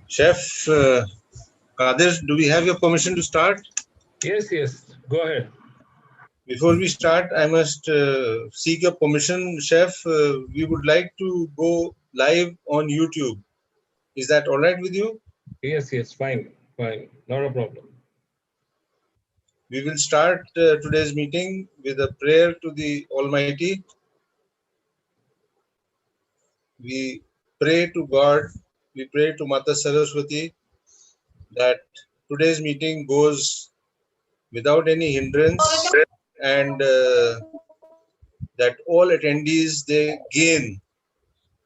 Chef Qadir, do we have your permission to start? Yes, go ahead. Before we start, I must seek your permission, Chef. We would like to go live on YouTube. Is that all right with you? Yes, fine, not a problem. We will start today's meeting with a prayer to the Almighty. We pray to God, we pray to Mata Saraswati that today's meeting goes without any hindrance and that all attendees they gain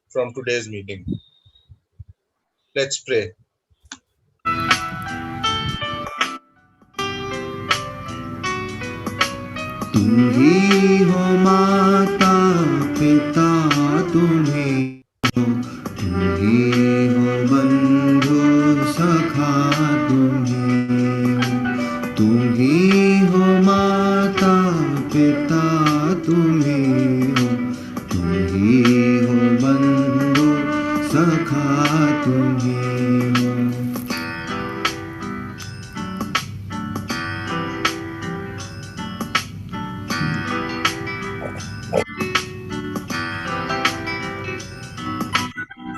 from today's meeting. Let's pray. तुम ही हो माता पिता तुम्हें हो, तुम ही हो बंधु सखा तुम्हें हो, तुम ही हो माता पिता तुम्हें हो, तुम ही हो बंधु सखा तुम्हें हो।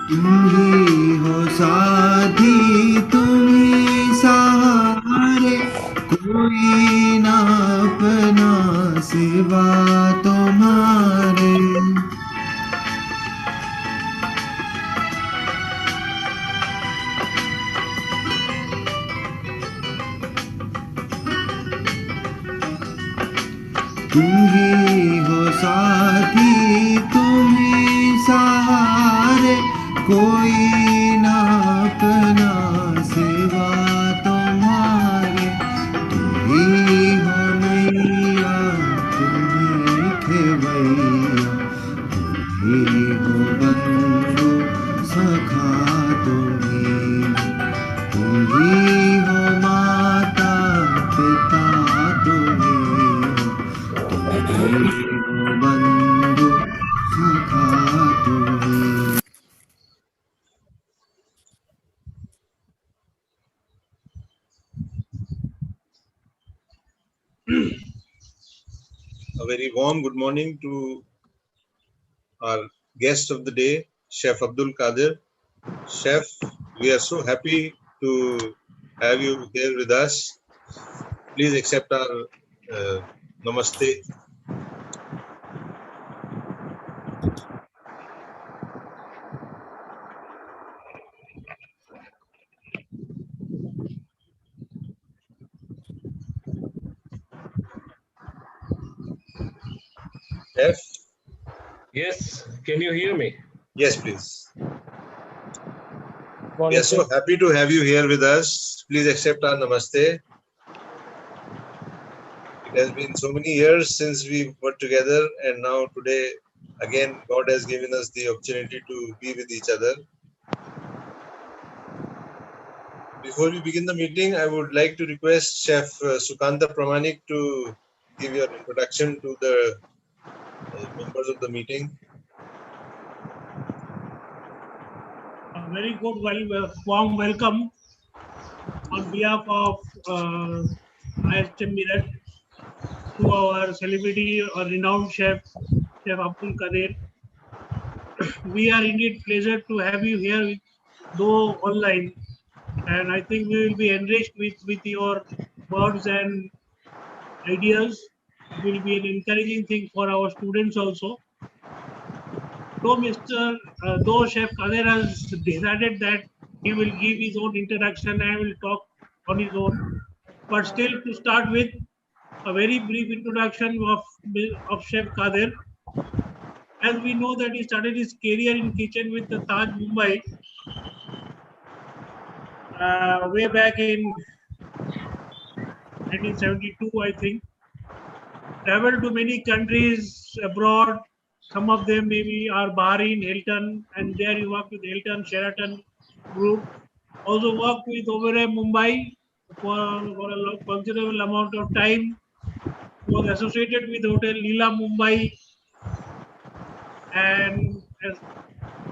तुम ही हो साथी तुम ही सहारे, कोई ना अपना सिवा तुम्हारे। तुम ही हो साथी तुम ही सहारे, कोई ना अपना सिवा तुम्हारे। तुम ही हो मैया तुम ही खेवैया, तुम ही हो बंधु सखा तुम ही हो माता पिता तुम ही हो बंधु सखा तुम ही। A very warm good morning to our guest of the day, Chef Abdul Qader. Chef, we are so happy to have you here with us. Please accept our namaste. Chef? Yes, can you hear me? Yes, please. We are so happy to have you here with us. Please accept our namaste. It has been so many years since we were together, and now today, again, God has given us the opportunity to be with each other. Before we begin the meeting, I would like to request Chef Sukanta Pramanik to give your introduction to the members of the meeting. A very good, warm welcome on behalf of ISM Meerut to our celebrity or renowned chef, Chef Abdul Qader. We are indeed pleased to have you here, though online, and I think we will be enriched with your words and ideas. It will be an encouraging thing for our students also. Though Chef Qader has decided that he will give his own introduction and will talk on his own, but still to start with a very brief introduction of Chef Qader. As we know that he started his career in kitchen with the Taj Mumbai way back in 1972, I think. Traveled to many countries abroad. Some of them maybe are Bahrain, Hilton, and there he worked with Hilton, Sheraton Group. Also worked with Oberoi Mumbai for a considerable amount of time. Was associated with Hotel Leela Mumbai and as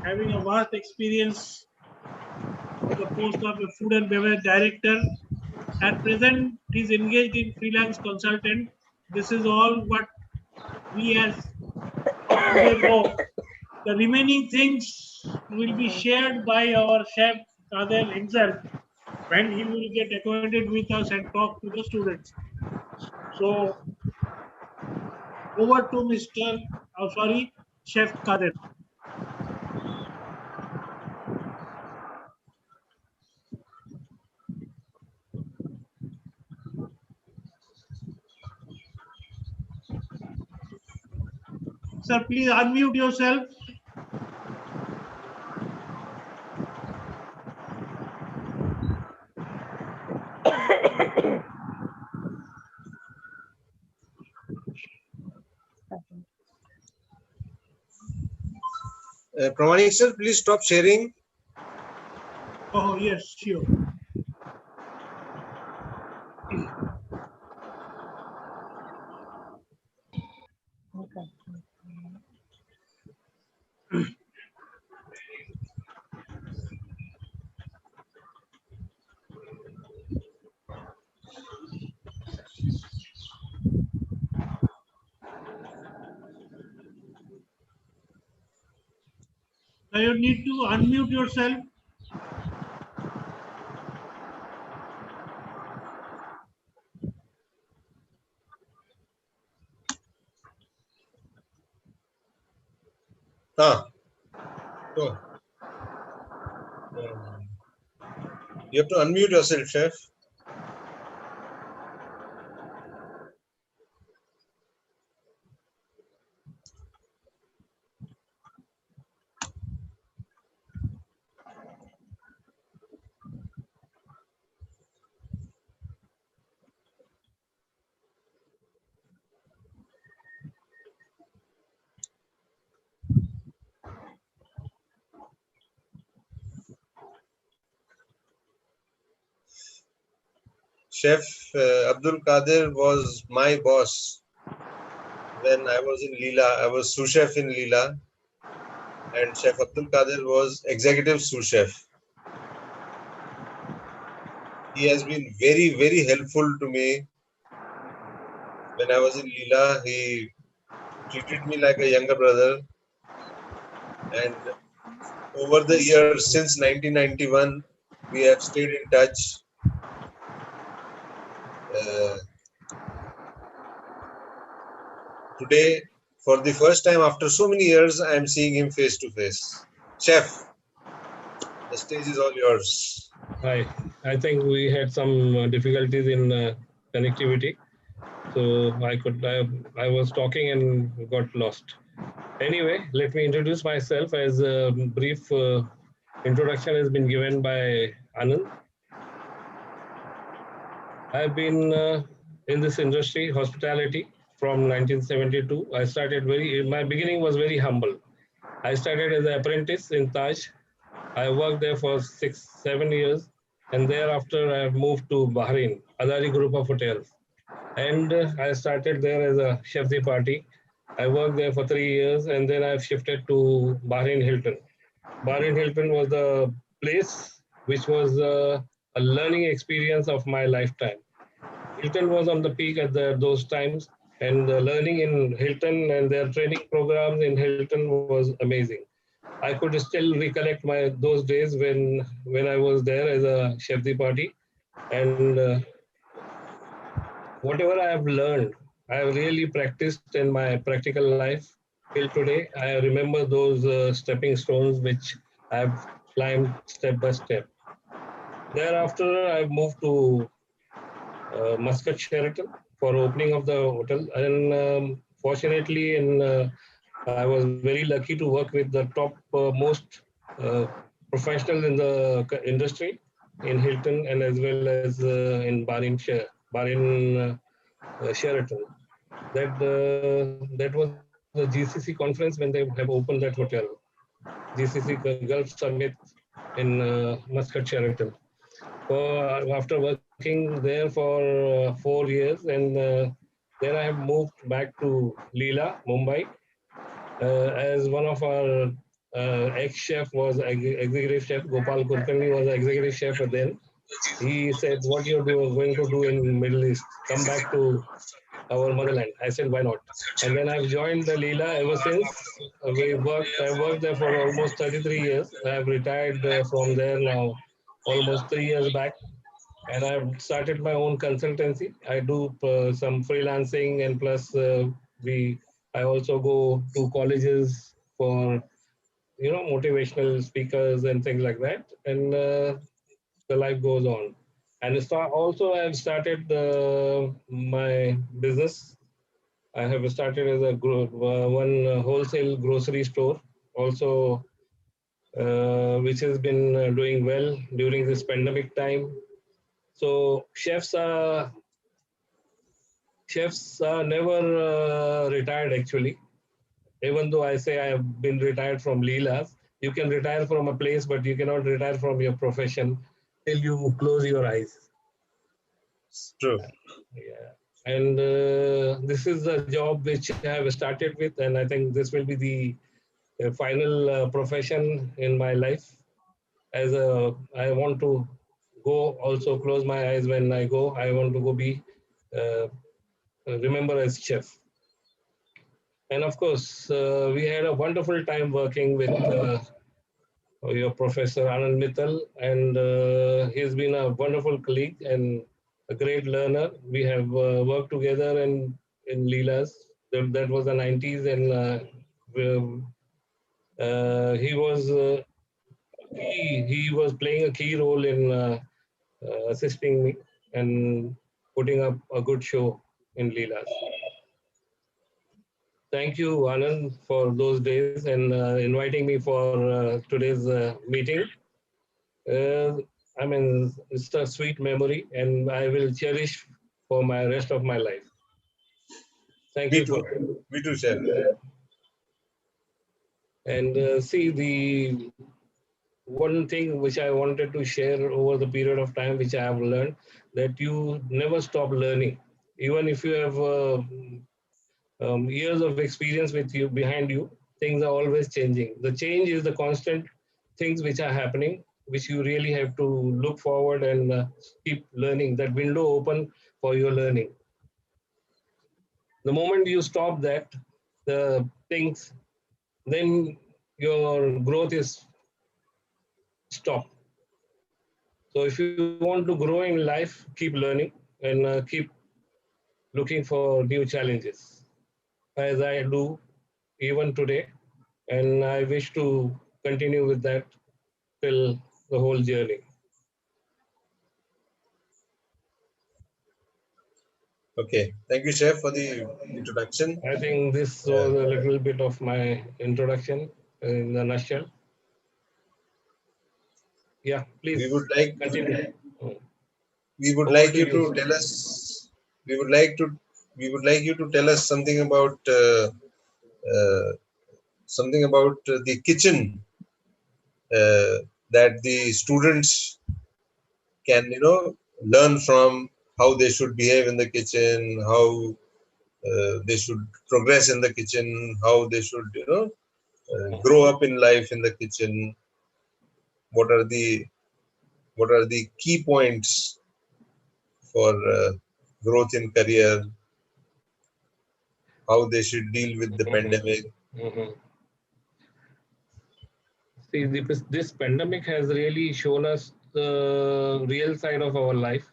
having a vast experience the post of a food and beverage director. At present, he is engaged in freelance consultant. This is all what we as of today know. The remaining things will be shared by our chef Qader himself when he will get acquainted with us and talk to the students. So over to Chef Qader. Sir, please unmute yourself. Pramanik sir, please stop sharing. Oh, yes, sure. Now you need to unmute yourself. So, you have to unmute yourself, chef. Chef Abdul Qader was my boss when I was in Leela. I was sous chef in Leela, and Chef Abdul Qader was executive sous chef. He has been very, very helpful to me. When I was in Leela, he treated me like a younger brother. And over the years, since 1991, we have stayed in touch. Today, for the first time after so many years, I am seeing him face to face. Chef, the stage is all yours. Hi. I think we had some difficulties in connectivity. So I was talking and got lost. Anyway, let me introduce myself as a brief introduction has been given by Anand. I've been in this industry, hospitality, from 1972. My beginning was very humble. I started as an apprentice in Taj. I worked there for 6-7 years, and thereafter I moved to Bahrain, Adari Group of Hotels. And I started there as a chef de partie. I worked there for 3 years, and then I've shifted to Bahrain Hilton. Bahrain Hilton was the place which was a learning experience of my lifetime. Hilton was on the peak at those times, and the learning in Hilton and their training programs in Hilton was amazing. I could still recollect those days when I was there as a chef de partie, and whatever I have learned, I have really practiced in my practical life till today. I remember those stepping stones which I've climbed step by step. Thereafter, I moved to Muscat Sheraton for opening of the hotel, and fortunately, I was very lucky to work with the top most professionals in the industry in Hilton and as well as in Bahrain Sheraton. That was a GCC conference when they have opened that hotel, GCC Gulf Summit in Muscat Sheraton. After working there for 4 years, and then I have moved back to Leela, Mumbai, as one of our ex-chef was executive chef. Gopal Kulkarni was executive chef then. He said, "What you're going to do in Middle East? Come back to our motherland." I said, "Why not?" And then I've joined the Leela ever since. I worked there for almost 33 years. I've retired from there now almost 3 years back. And I've started my own consultancy. I do some freelancing, and plus I also go to colleges for motivational speakers and things like that. And the life goes on. And also I've started my business. I have started as a one wholesale grocery store also, which has been doing well during this pandemic time. So chefs are never retired actually. Even though I say I have been retired from Leela's, you can retire from a place, but you cannot retire from your profession till you close your eyes. It's true. Yeah. And this is a job which I have started with, and I think this will be the final profession in my life. I want to go also close my eyes when I go. I want to go be uh, remember as chef. And of course, we had a wonderful time working with your professor Anand Mittal, and he's been a wonderful colleague and a great learner. We have worked together in Leelas. That was the 90s, and he was he was playing a key role in assisting me and putting up a good show in Leelas. Thank you, Anand, for those days and inviting me for today's meeting. Uh, I mean, it's a sweet memory, and I will cherish for my rest of my life. Thank Me you too. for. Me too, chef. And see, the one thing which I wanted to share over the period of time which I have learned, that you never stop learning, even if you have years of experience with you behind you. Things are always changing. The change is the constant things which are happening, which you really have to look forward and keep learning. That window open for your learning. The moment you stop that, the things, then your growth is stopped. So if you want to grow in life, keep learning and keep looking for new challenges, as I do even today. And I wish to continue with that till the whole journey. Okay. Thank you, chef, for the introduction. I think this Uh, was a little bit of my introduction in a nutshell. Yeah, we please would like continue. we would Over like to you you, to sir. tell us. We would like to. We would like you to tell us uh, something about the kitchen uh, that the students can learn from, how they should behave in the kitchen, how they should progress in the kitchen, how they should grow up in life in the kitchen. What are the key points for growth in career, how they should deal with the pandemic. Mhm. See, this pandemic has really shown us the real side of our life.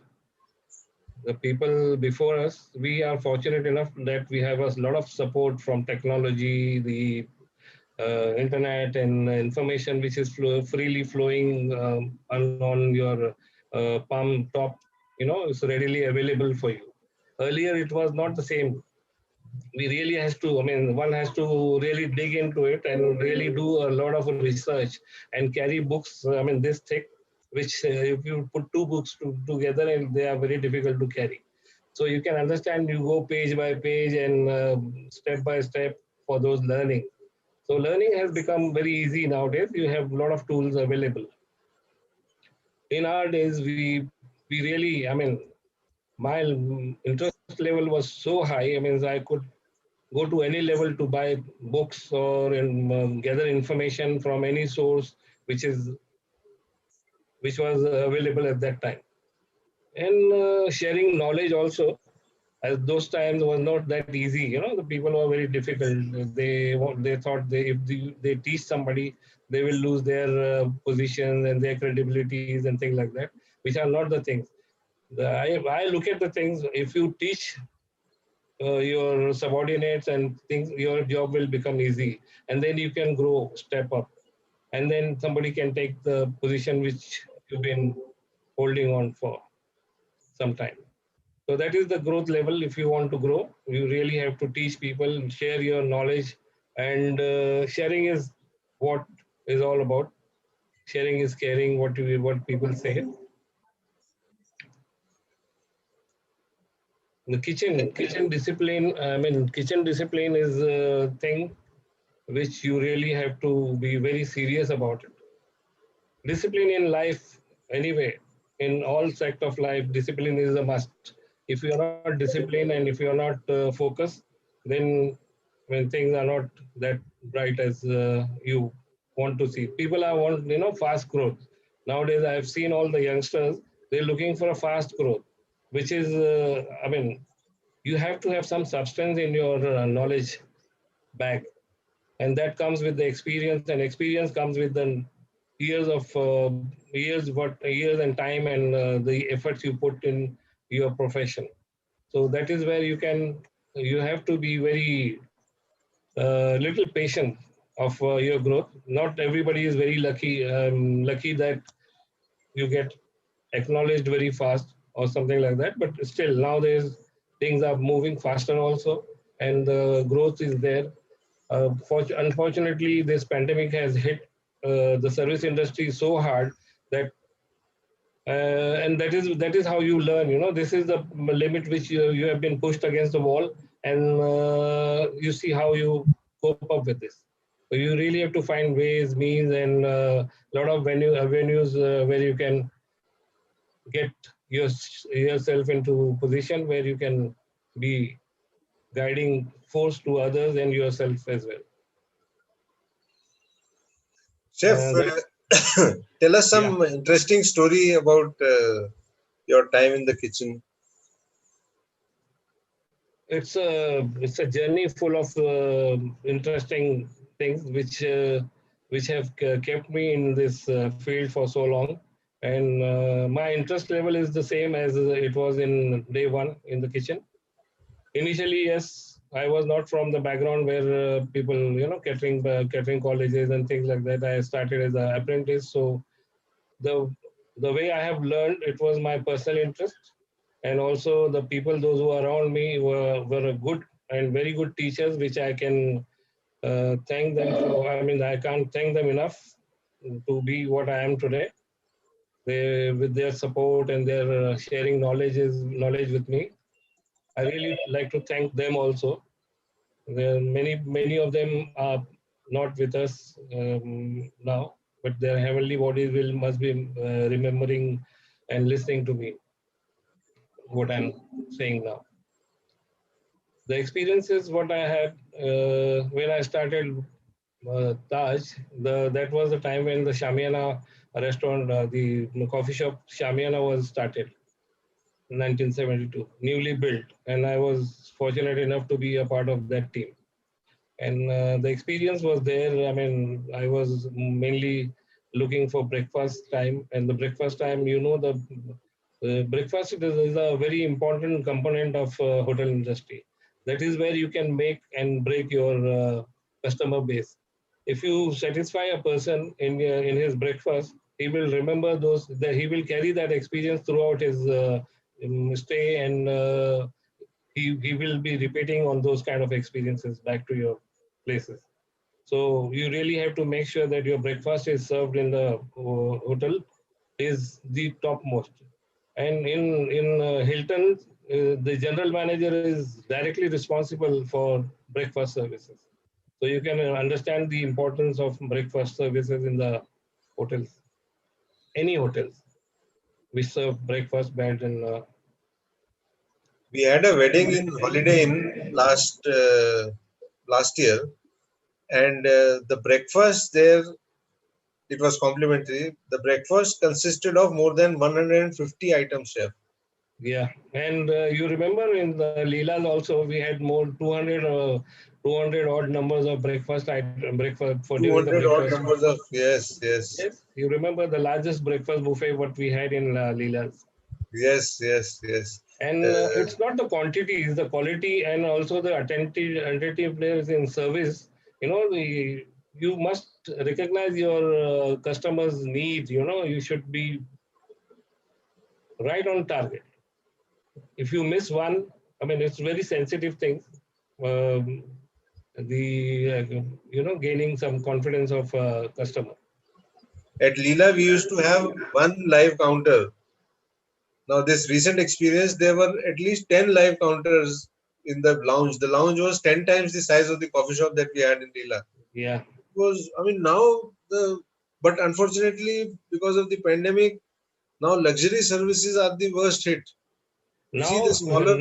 The people before us, we are fortunate enough that we have a lot of support from technology, the internet, and information which is freely flowing on your palm top. It's readily available for you. Earlier, it was not the same. We really has to, I mean, one has to really dig into it and really do a lot of research and carry books, I mean, this thick, which if you put two books together, and they are very difficult to carry. So you can understand, you go page by page and step by step for those learning. So learning has become very easy nowadays. You have a lot of tools available. In our days, we really, I mean, my interest level was so high. I mean, I could go to any level to buy books or gather information from any source which was available at that time. And sharing knowledge also, as those times was not that easy. The people were very difficult. They thought if they teach somebody, they will lose their positions and their credibilities and things like that, which are not the things. I look at the things. If you teach your subordinates and things, your job will become easy, and then you can grow, step up, and then somebody can take the position which you've been holding on for some time. So that is the growth level. If you want to grow, you really have to teach people, share your knowledge, and sharing is what is all about. Sharing is caring. What people say. The kitchen discipline. I mean, kitchen discipline is a thing which you really have to be very serious about it. Discipline in life, anyway, in all sect of life, discipline is a must. If you are not disciplined and if you are not focused, then when things are not that bright as you want to see, people are want fast growth. Nowadays, I have seen all the youngsters; they're looking for a fast growth, which is, I mean, you have to have some substance in your knowledge bag, and that comes with the experience, and experience comes with the years and time, and the efforts you put in your profession. So that is where you have to be very little patient of your growth. Not everybody is very lucky that you get acknowledged very fast or something like that, but still nowadays things are moving faster also, and the growth is there. Unfortunately, this pandemic has hit the service industry so hard that, and that is how you learn. This is the limit which you have been pushed against the wall, and you see how you cope up with this. So you really have to find ways, means, and a lot of venues where you can get yourself into position where you can be guiding force to others and yourself as well. Chef, tell us Yeah. some interesting story about your time in the kitchen. It's a journey full of interesting things which have kept me in this field for so long, and my interest level is the same as it was in day one in the kitchen. Initially, yes, I was not from the background where people, catering colleges and things like that. I started as an apprentice, so the the way I have learned, it was my personal interest, and also the people, those who are around me, were a good and very good teachers, which I can thank them for. I mean, I can't thank them enough to be what I am today. They, with their support and their sharing knowledge with me, I really like to thank them also. Many of them are not with us now, but their heavenly bodies must be remembering and listening to me what I'm saying now. The experiences what I had when I started Taj, that was the time when the Shamiana restaurant, the coffee shop Shamiana was started, 1972, newly built, and I was fortunate enough to be a part of that team. And the experience was there. I mean, I was mainly looking for breakfast time, and the breakfast time, the breakfast is a very important component of hotel industry. That is where you can make and break your customer base. If you satisfy a person in his breakfast, he will remember those. That he will carry that experience throughout his stay, and he will be repeating on those kind of experiences back to your places. So you really have to make sure that your breakfast is served in the hotel is the topmost. And in Hilton, the general manager is directly responsible for breakfast services. So you can understand the importance of breakfast services in the hotels, any hotels. We serve breakfast bed and We had a wedding in Holiday Inn last last year, and the breakfast there, it was complimentary. The breakfast consisted of more than 150 items, chef. Yeah, and you remember in the Leelas also we had more 200 odd numbers of breakfast for during the 200 odd breakfast. numbers of, yes, yes, Yes, you remember the largest breakfast buffet what we had in Leelas. yes, yes, yes. And it's not the quantity, it's the quality and also the attentiveness in service. You know, you must recognize your customers' need. You know, you should be right on target. If you miss one, I mean, it's very sensitive thing. Um, the gaining some confidence of customer. At Leela, we used to have one live counter. Now, this recent experience, there were at least 10 live counters in the lounge. The lounge was 10 times the size of the coffee shop that we had in Leela. Yeah. It was, I mean, now but unfortunately, because of the pandemic, now luxury services are the worst hit. You see the smaller,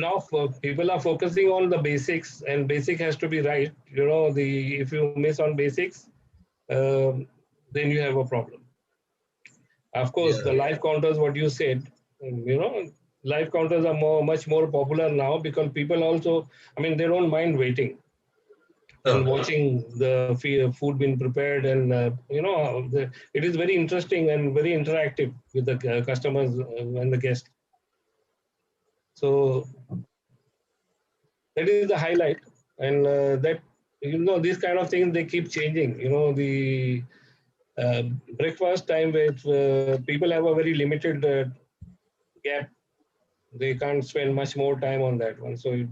People are focusing on the basics, and basic has to be right. You know, the if you miss on basics, then you have a problem. Of course, yeah, the live counters, what you said, live counters are much more popular now because people also, I mean, they don't mind waiting and watching the food being prepared, and it is very interesting and very interactive with the customers and the guests. So that is the highlight, and that these kind of things they keep changing. The breakfast time with people have a very limited gap. They can't spend much more time on that one. So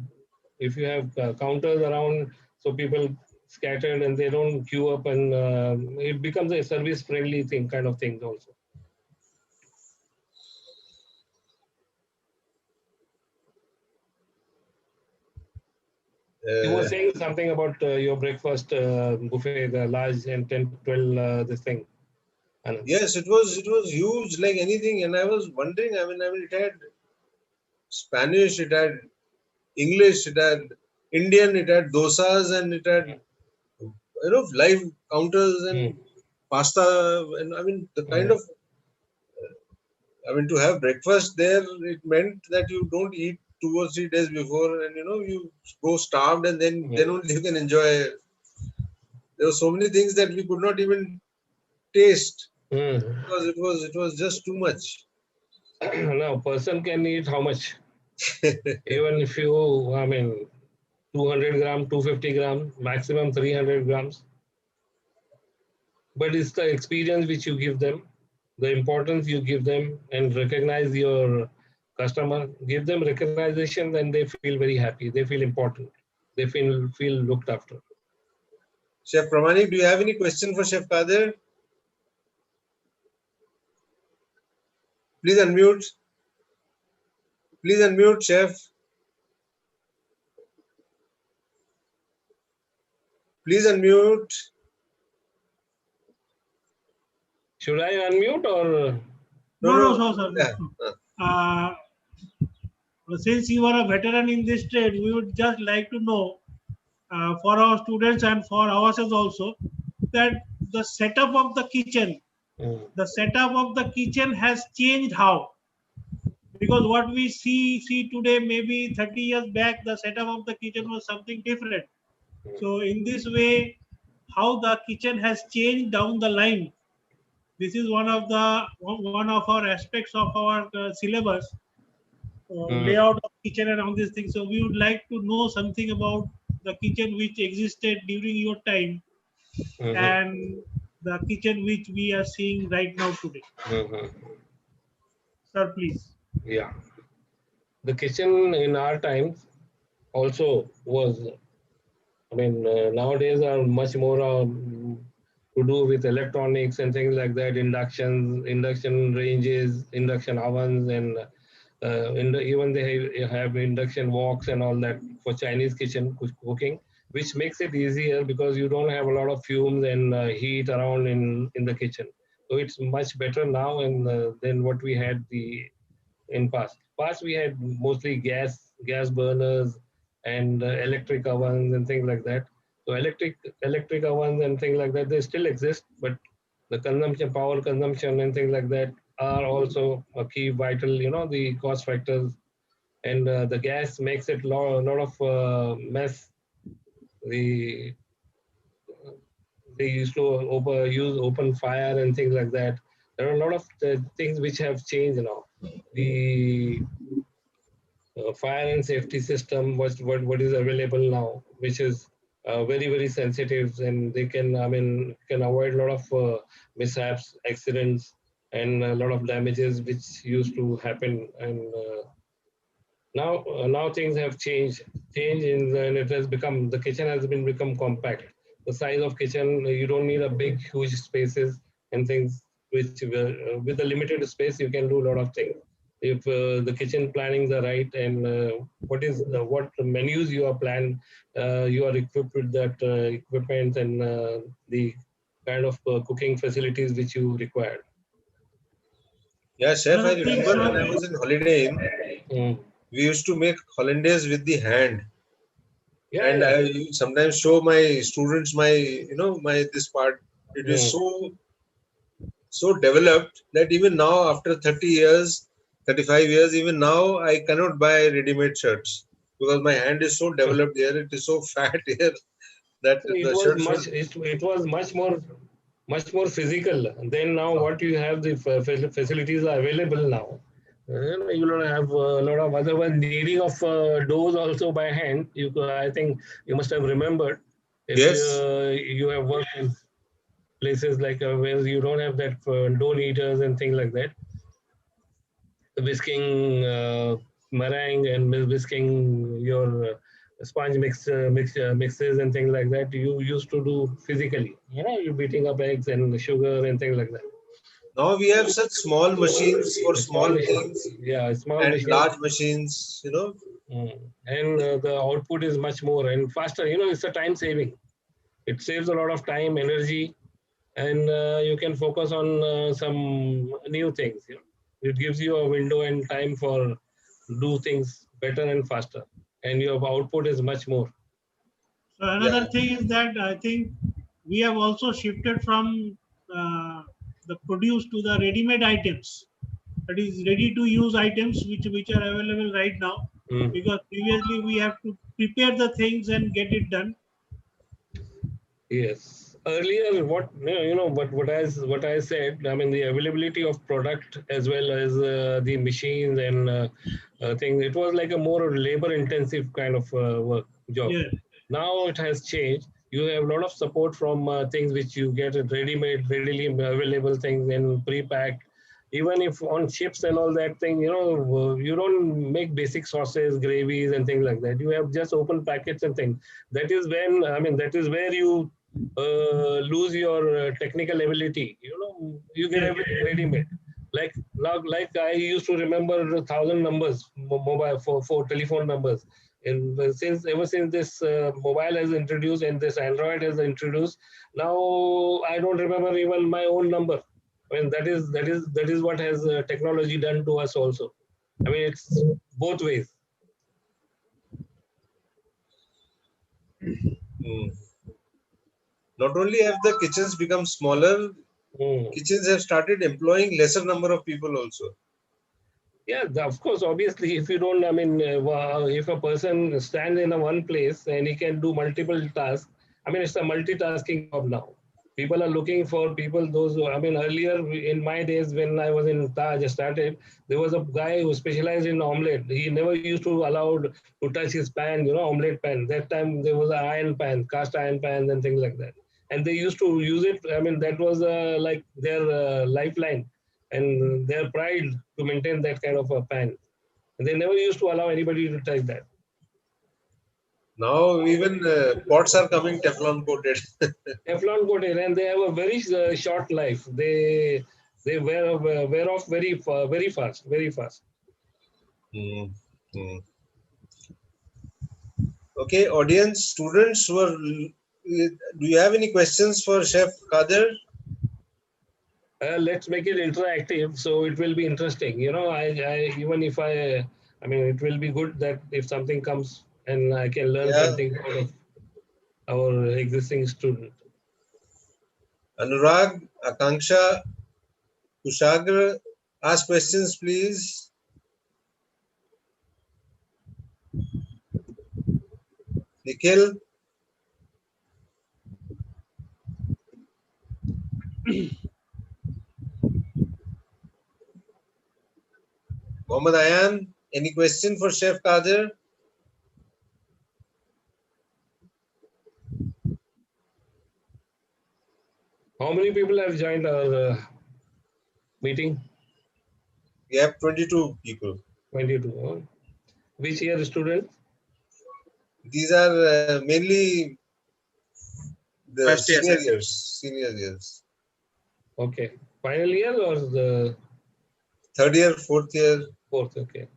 if you have counters around, so people scattered and they don't queue up, and it becomes a service friendly thing kind of things also. You were saying something about your breakfast buffet, the large and 10, 12, this thing. yes, it was huge like anything, and I was wondering. I mean, it had Spanish, it had English, it had Indian, it had dosas, and it had live counters and pasta, and I mean the kind of to have breakfast there, it meant that you don't eat 2 or 3 days before, and you go starved, and then only you can enjoy. There were so many things that we could not even taste because it was just too much. Now, person can eat how much? Even if you, 200 gram, 250 gram, maximum 300 grams. But it's the experience which you give them, the importance you give them, and recognize your customer, give them recognition, and they feel very happy. They feel important. They feel looked after. Chef Pramanik, do you have any question for Chef Qadir? Please unmute. Please unmute, Chef. Please unmute. Should I unmute or? No, sir. Yeah. Since you are a veteran in this trade, we would just like to know for our students and for ourselves also that the setup of the kitchen, has changed how? Because what we see today, maybe 30 years back, the setup of the kitchen was something different. So in this way, how the kitchen has changed down the line. This is one of our aspects of our syllabus, layout of kitchen and all these things. So we would like to know something about the kitchen which existed during your time and the kitchen which we are seeing right now today. Sir, please. Yeah. The kitchen in our times also was, nowadays are much more to do with electronics and things like that, induction ranges, induction ovens, and even they have induction woks and all that for Chinese kitchen cooking, which makes it easier because you don't have a lot of fumes and heat around in the kitchen. So it's much better now than what we had in past. Past we had mostly gas burners and electric ovens and things like that. So electric ovens and things like that, they still exist, but the consumption, power consumption and things like that are also a key vital, the cost factors. And the gas makes it lot of mess. The They used to use open fire and things like that. There are a lot of things which have changed now. The fire and safety system, what is available now, which is very sensitive, and they can, can avoid a lot of mishaps, accidents, and a lot of damages which used to happen. And now things have changed and it has become, the kitchen has been become compact. The size of kitchen, you don't need a big huge spaces and things, which with the limited space you can do a lot of things if the kitchen plannings are right, and what menus you are planned, you are equipped with that equipment and the kind of cooking facilities which you require. Yeah, chef, I Another thing, remember when I sir, was in Holiday Inn, Mm. we used to make hollandaise with the hand, Yeah, and yeah. I sometimes show my students my, my this part. It is Mm. so developed that even now, after 30 years, 35 years, even now, I cannot buy ready-made shirts because my hand is so developed here. It is so fat here that So it the was shirt should. much. It was much more physical. Then now, what you have, the facilities are available now. You don't have a lot of other one needing of doors also by hand. I think you must have remembered if Yes. you have worked in places like where you don't have that dough kneaders and things like that. Whisking meringue and whisking your mixes and things like that. You used to do physically. You're beating up eggs and sugar and things like that. Now we have such small machines for A small small machine, things yeah, a small and machine. large machines. And the output is much more and faster. It's a time saving. It saves a lot of time, energy, and you can focus on some new things. It gives you a window and time for do things better and faster, and your output is much more. so Yeah. another thing is that I think we have also shifted from the produce to the ready-made items. That is ready-to-use items which are available right now. Mm. Because previously we have to prepare the things and get it done. Yes. Earlier, but what I said, the availability of product as well as the machines and things, it was like a more labor-intensive kind of work job. Yeah. Now it has changed. You have a lot of support from things which you get it ready-made, readily available things and pre-packed. Even if on chips and all that thing, you don't make basic sauces, gravies, and things like that. You have just open packets and things. That is when that is where you lose your technical ability. You get Yeah. everything ready made. Like I used to remember 1,000 numbers, mobile for telephone numbers. And ever since this mobile has introduced and this Android has introduced, now I don't remember even my own number. That is what has technology done to us also. It's both ways. Mm. Not only have the kitchens become smaller, Mm. kitchens have started employing lesser number of people also. Yeah, of course, obviously, if you don't, if a person stands in a one place and he can do multiple tasks, it's a multitasking job now. People are looking for people, earlier in my days when I was in Taj, started, there was a guy who specialized in omelette. He never used to allowed to touch his pan, omelette pan. That time there was an iron pan, cast iron pans and things like that. And they used to use it. That was like their lifeline and their pride to maintain that kind of a pan. And they never used to allow anybody to touch that. Now even pots are coming Teflon coated. Teflon coated, and they have a very short life. They wear off very fast, very fast. Mm, mm. Okay, audience, students who are, do you have any questions for Chef Qader? Let's make it interactive, so it will be interesting. I even if it will be good that if something comes and I can learn Yeah, something out of. our existing student. Anurag, Akanksha, Kushagra, ask questions, please. Nikhil, Mohammad Ayan, any question for Chef Qadir? How many people have joined our meeting? We have 22 people. 22. Huh? Which year students? These are mainly the First year, senior sir. years. Senior years. Okay. Final year or the Third year, fourth year, fourth? Okay.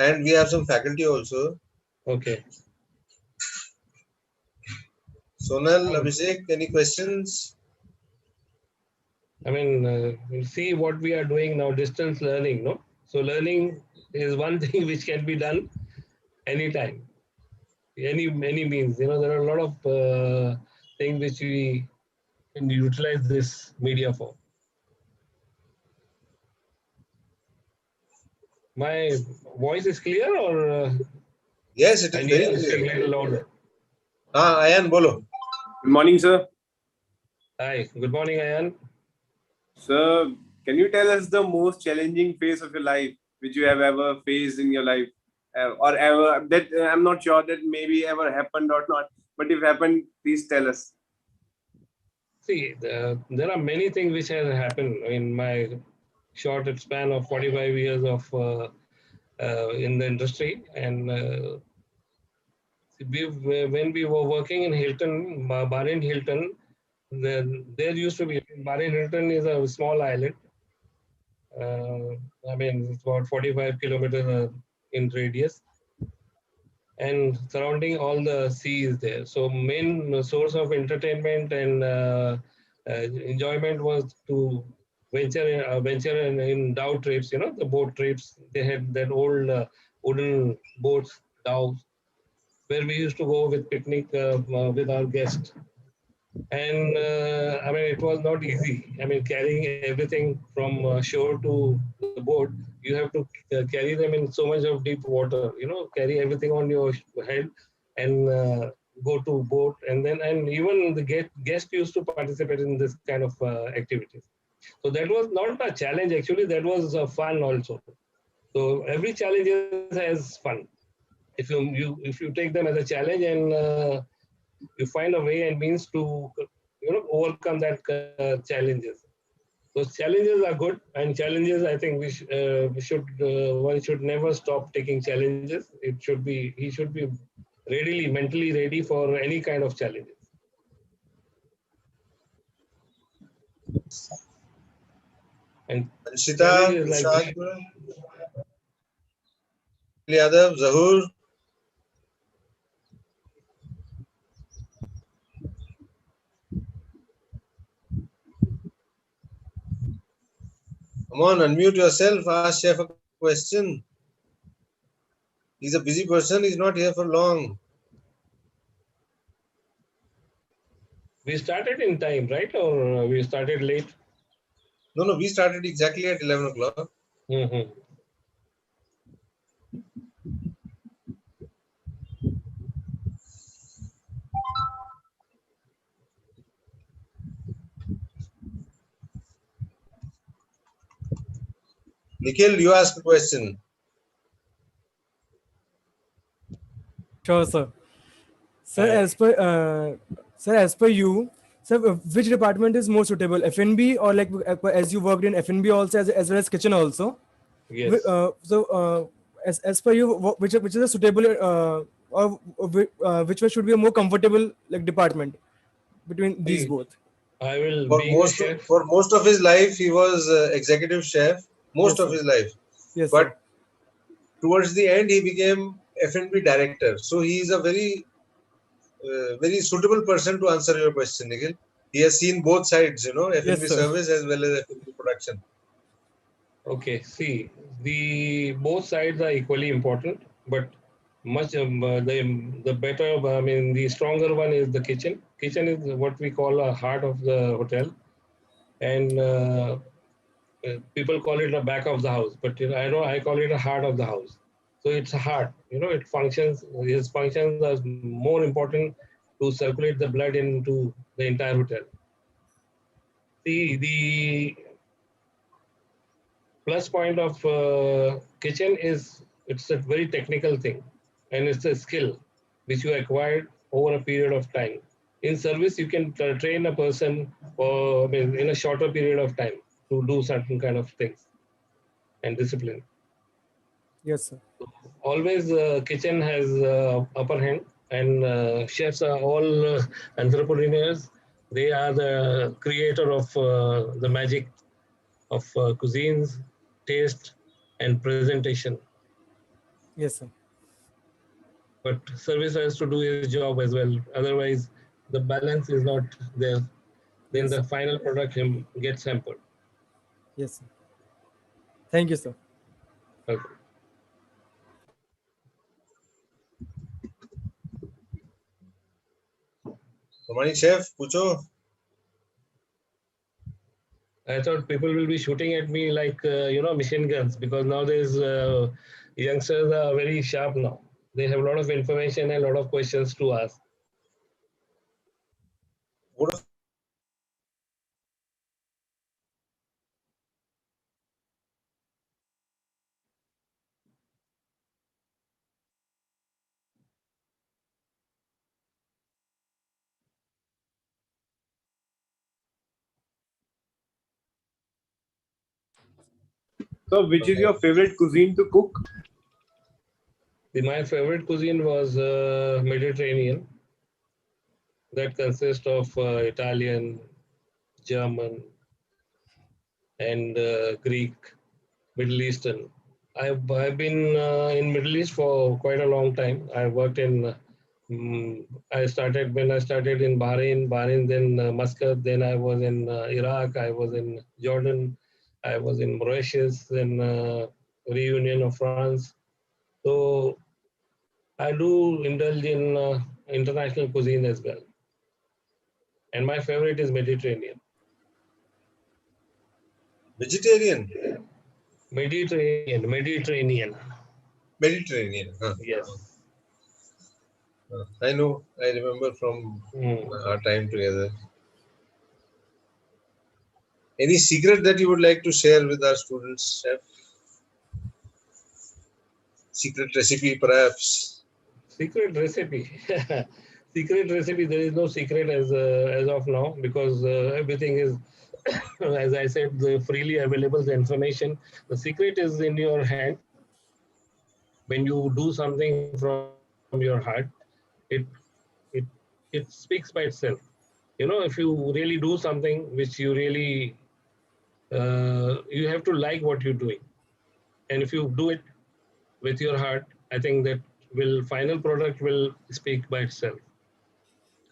and we have some faculty also. Okay. Sonal, Abhishek, any questions? I mean, we'll see what we are doing now, distance learning, no? So learning is one thing which can be done anytime, any means. You know, there are a lot of things which we can utilize this media for. My voice is clear, or Yes, it I is need very to speak a clear. little louder? Ayan, bolo. Good morning, sir. Hi, good morning, Ayan. Sir, can you tell us the most challenging phase of your life which you have ever faced in your life, or ever that I'm not sure that maybe ever happened or not, but if happened, please tell us. See, there are many things which have happened in my short span of 45 years of in the industry, and when we were working in Hilton, Bahrain Hilton, there used to be, Bahrain Hilton is a small island. I mean, it's about 45 kilometers in radius, and surrounding all the sea is there. So main source of entertainment and enjoyment was to venture in dhow trips. You know, the boat trips. They had that old wooden boats, dhows, where we used to go with picnic with our guests. And I mean, it was not easy. I mean, carrying everything from shore to the boat, you have to carry them in so much of deep water. You know, carry everything on your head and go to boat, and even the guest used to participate in this kind of activities. So that was not a challenge. Actually, that was fun also. So every challenge has fun. If you take them as a challenge, and you find a way and means to overcome that challenges. Those challenges are good, and challenges, I think one should never stop taking challenges. He should be mentally ready for any kind of challenges. And Anshita, challenges like Kushagra, Yadav, Zahur. Come on, unmute yourself. Ask Chef a question. He's a busy person. He's not here for long. we started in time, right? Or we started late? No, we started exactly at 11 o'clock. Mm-hmm. Nikhil, you ask a question. Sure, sir. Sir, as per you, sir, which department is more suitable, F&B or like as you worked in F&B also as well as kitchen also? Yes. As per you, which is a suitable or which one should be a more comfortable like department between these both? I will For most of his life, he was executive chef. Most Yes, of sir. his life. Yes, But sir. towards the end, he became F&B director. So he is a very suitable person to answer your question, Nikhil. He has seen both sides, F&B Yes, sir. service as well as F&B production. Okay, see, both sides are equally important, but much the better. I mean, the stronger one is the kitchen. Kitchen is what we call a heart of the hotel, and people call it the back of the house, but I know I call it a heart of the house. So it's a heart. It functions. Its functions are more important to circulate the blood into the entire hotel. The plus point of kitchen is it's a very technical thing, and it's a skill which you acquired over a period of time. In service, you can train a person for, I mean, in a shorter period of time to do certain kind of things and discipline. Yes, sir. Always kitchen has upper hand, and chefs are all entrepreneurs. They are the creator of the magic of cuisines, taste, and presentation. Yes, sir. But service has to do his job as well. Otherwise, the balance is not there. Then Yes, the sir. final product gets hampered. Yes, sir. Thank you, sir. Okay. हमारी chef पूछो. I thought people will be shooting at me like machine guns, because nowadays youngsters are very sharp now. They have a lot of information and a lot of questions to ask. What if So, which is your favorite cuisine to cook? My favorite cuisine was Mediterranean. That consists of Italian, German, and Greek, Middle Eastern. I've been in Middle East for quite a long time. I worked in. I started when I started in Bahrain, then Muscat. Then I was in Iraq. I was in Jordan. I was in Mauritius. Then Reunion of France. So I do indulge in international cuisine as well. And my favorite is Mediterranean. vegetarian? Mediterranean. Mediterranean. Huh. Yes. I know. I remember from our time together. Any secret that you would like to share with our students, chef? Secret recipe, perhaps. Secret recipe. Secret recipe. There is no secret as of now, because everything is, as I said, freely available. The information. The secret is in your hand. When you do something from your heart, it it it speaks by itself. If you really do something which you really you have to like what you're doing, and if you do it with your heart, I think that will final product will speak by itself.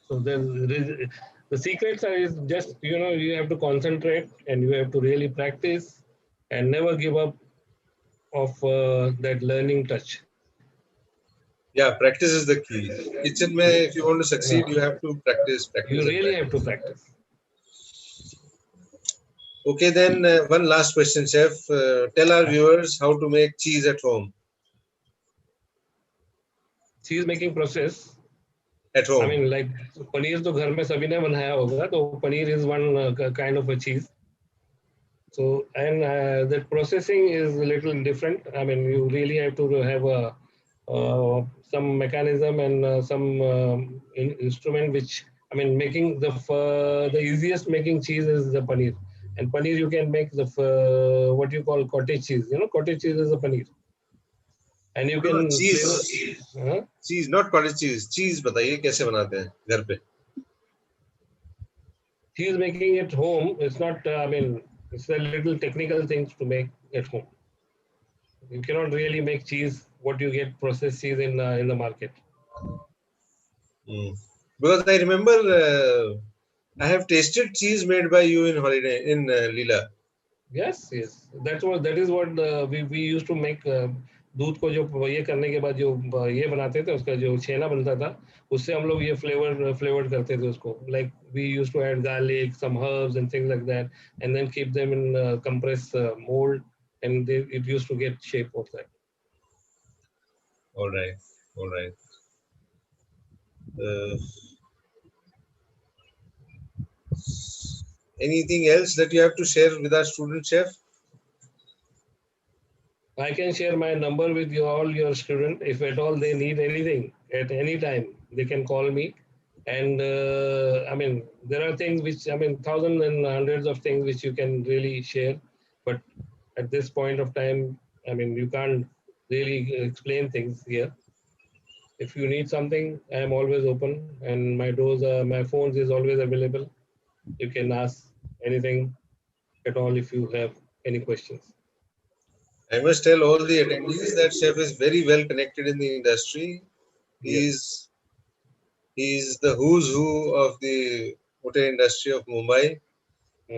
So the secrets are is just you have to concentrate, and you have to really practice and never give up of that learning touch. Yeah, practice is the key. Kitchen mein, if you want to succeed, you have to practice, You practice, and really have practice. to practice. Okay, then one last question, chef. Tell our viewers how to make cheese at home. Cheese making process. At I home. mean, like paneer तो घर में सभी ने बनाया होगा, तो paneer is one kind of a cheese. So, and that processing is a little different. I mean, you really have to have some mechanism and some instrument which, I mean, making the easiest making cheese is the paneer. And paneer you can make the what you call cottage cheese. Cottage cheese is a paneer. And you No, no, can cheese. flavor. Cheese, not cottage cheese. Cheese बताइए कैसे बनाते हैं घर पे? Cheese making at home, it's not, I mean, it's a little technical things to make at home. You cannot really make cheese what you get processed cheese in the market. Because I remember I have tasted cheese made by you in holiday in Leela. Yes. That is what we used to make दूध को जो ये करने के बाद जो ये बनाते थे, उसका जो छेना बनता था, उससे हम लोग ये फ्लेवर्ड करते थे उसको. Like we used to add garlic, some herbs and things like that, and then keep them in compressed mold, and it used to get shape of that. All right. All right. Anything else that you have to share with our student, chef? I can share my number with you, all your students. If at all they need anything at any time, they can call me. And I mean, there are things which, I mean, thousands and hundreds of things which you can really share. But at this point of time, I mean, you can't really explain things here. If you need something, I am always open, and my phones is always available. You can ask anything at all if you have any questions. I must tell all the attendees that chef is very well connected in the industry. Yes. He's the who's who of the hotel industry of Mumbai.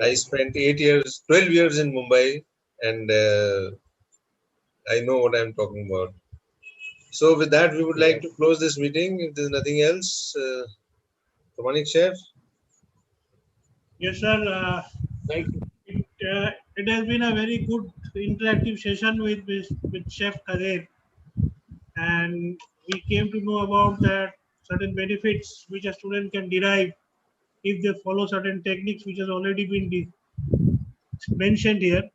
I spent 12 years in Mumbai, and I know what I'm talking about. So with that, we would like to close this meeting. If there's nothing else, Pramanik chef. Yes, sir. Thank you. It has been a very good interactive session with Chef Qader, and we came to know about that certain benefits which a student can derive if they follow certain techniques which has already been mentioned here.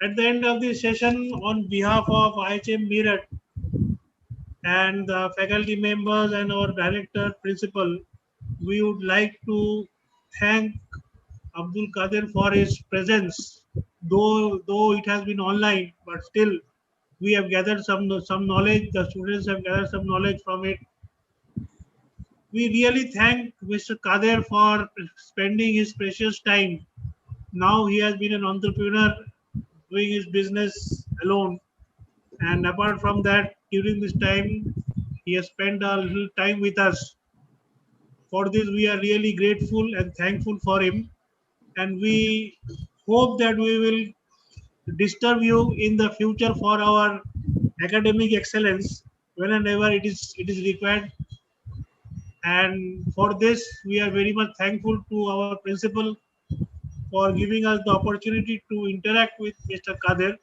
At the end of this session, on behalf of IHM Meerut and the faculty members and our director principal, we would like to thank Abdul Qader for his presence. Though it has been online, but still we have gathered some knowledge. The students have gathered some knowledge from it. We really thank Mr. Qader for spending his precious time. Now he has been an entrepreneur doing his business alone. And apart from that, during this time, he has spent a little time with us. For this, we are really grateful and thankful for him. And we hope that we will disturb you in the future for our academic excellence whenever it is required. And for this, we are very much thankful to our principal for giving us the opportunity to interact with Mr. Qader.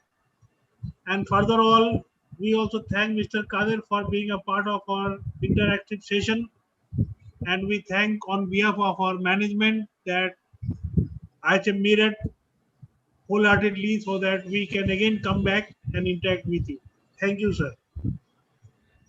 And further all, we also thank Mr. Qader for being a part of our interactive session. And we thank on behalf of our management that IHM Meerut wholeheartedly so that we can again come back and interact with you. Thank you, sir.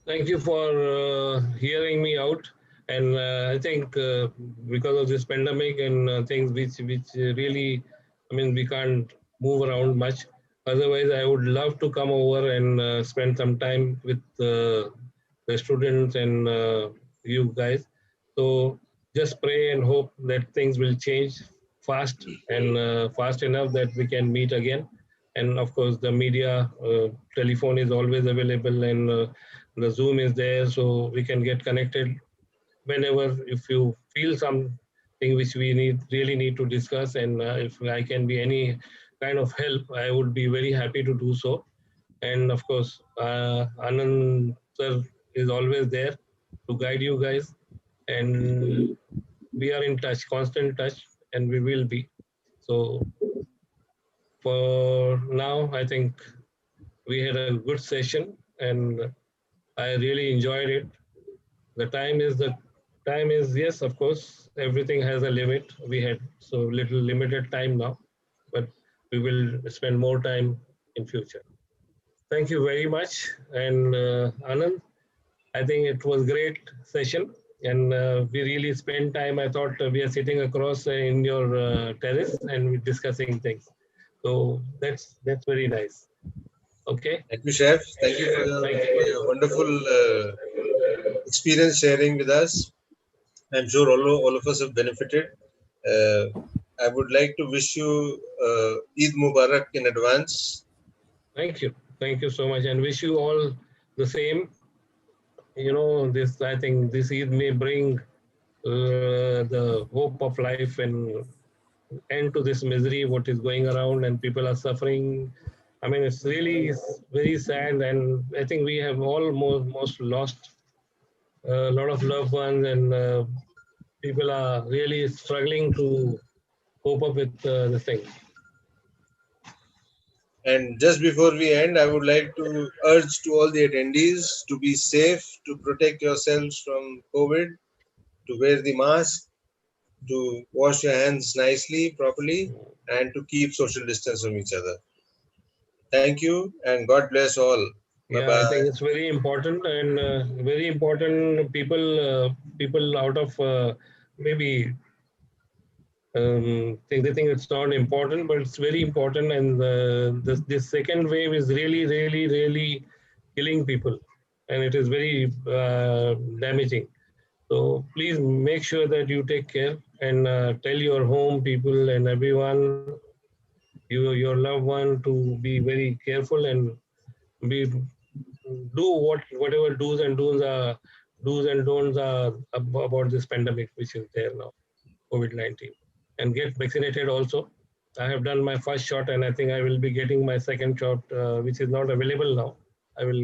Thank you for hearing me out. And I think because of this pandemic and things which really, I mean, we can't move around much. Otherwise, I would love to come over and spend some time with the students and you guys. So just pray and hope that things will change fast and fast enough that we can meet again. And of course, the media telephone is always available, and the Zoom is there, so we can get connected whenever. If you feel something which we really need to discuss, and if I can be any kind of help, I would be very happy to do so. And of course, Anand sir is always there to guide you guys, and we are in touch, constant touch, and we will be. So for now, I think we had a good session, and I really enjoyed it. The time is, yes, of course, everything has a limit. We had so little limited time now, but we will spend more time in future. Thank you very much. And Anand, I think it was great session, and we really spent time. I thought we are sitting across in your terrace and we're discussing things. So that's very nice. Okay. Thank you, chef. Thank you for your wonderful experience sharing with us. I'm sure all of us have benefited. I would like to wish you Eid Mubarak in advance. Thank you so much, and wish you all the same. You know, this, I think this Eid may bring the hope of life and end to this misery what is going around, and people are suffering, I mean, it's really very sad, and I think we have all most lost a lot of loved ones, and people are really struggling to cope up with the thing. And just before we end, I would like to urge to all the attendees to be safe, to protect yourselves from COVID, to wear the mask, to wash your hands nicely, properly, and to keep social distance from each other. Thank you, and God bless all. Yeah, Bye-bye. I think it's very important, and very important. People out of maybe think they think it's not important, but it's very important. And this second wave is really killing people, and it is very damaging. So please make sure that you take care, and tell your home people and everyone, your loved one, to be very careful and be do whatever do's and don'ts are about this pandemic which is there now, COVID-19, and get vaccinated also. I have done my first shot, and I think I will be getting my second shot, which is not available now. I will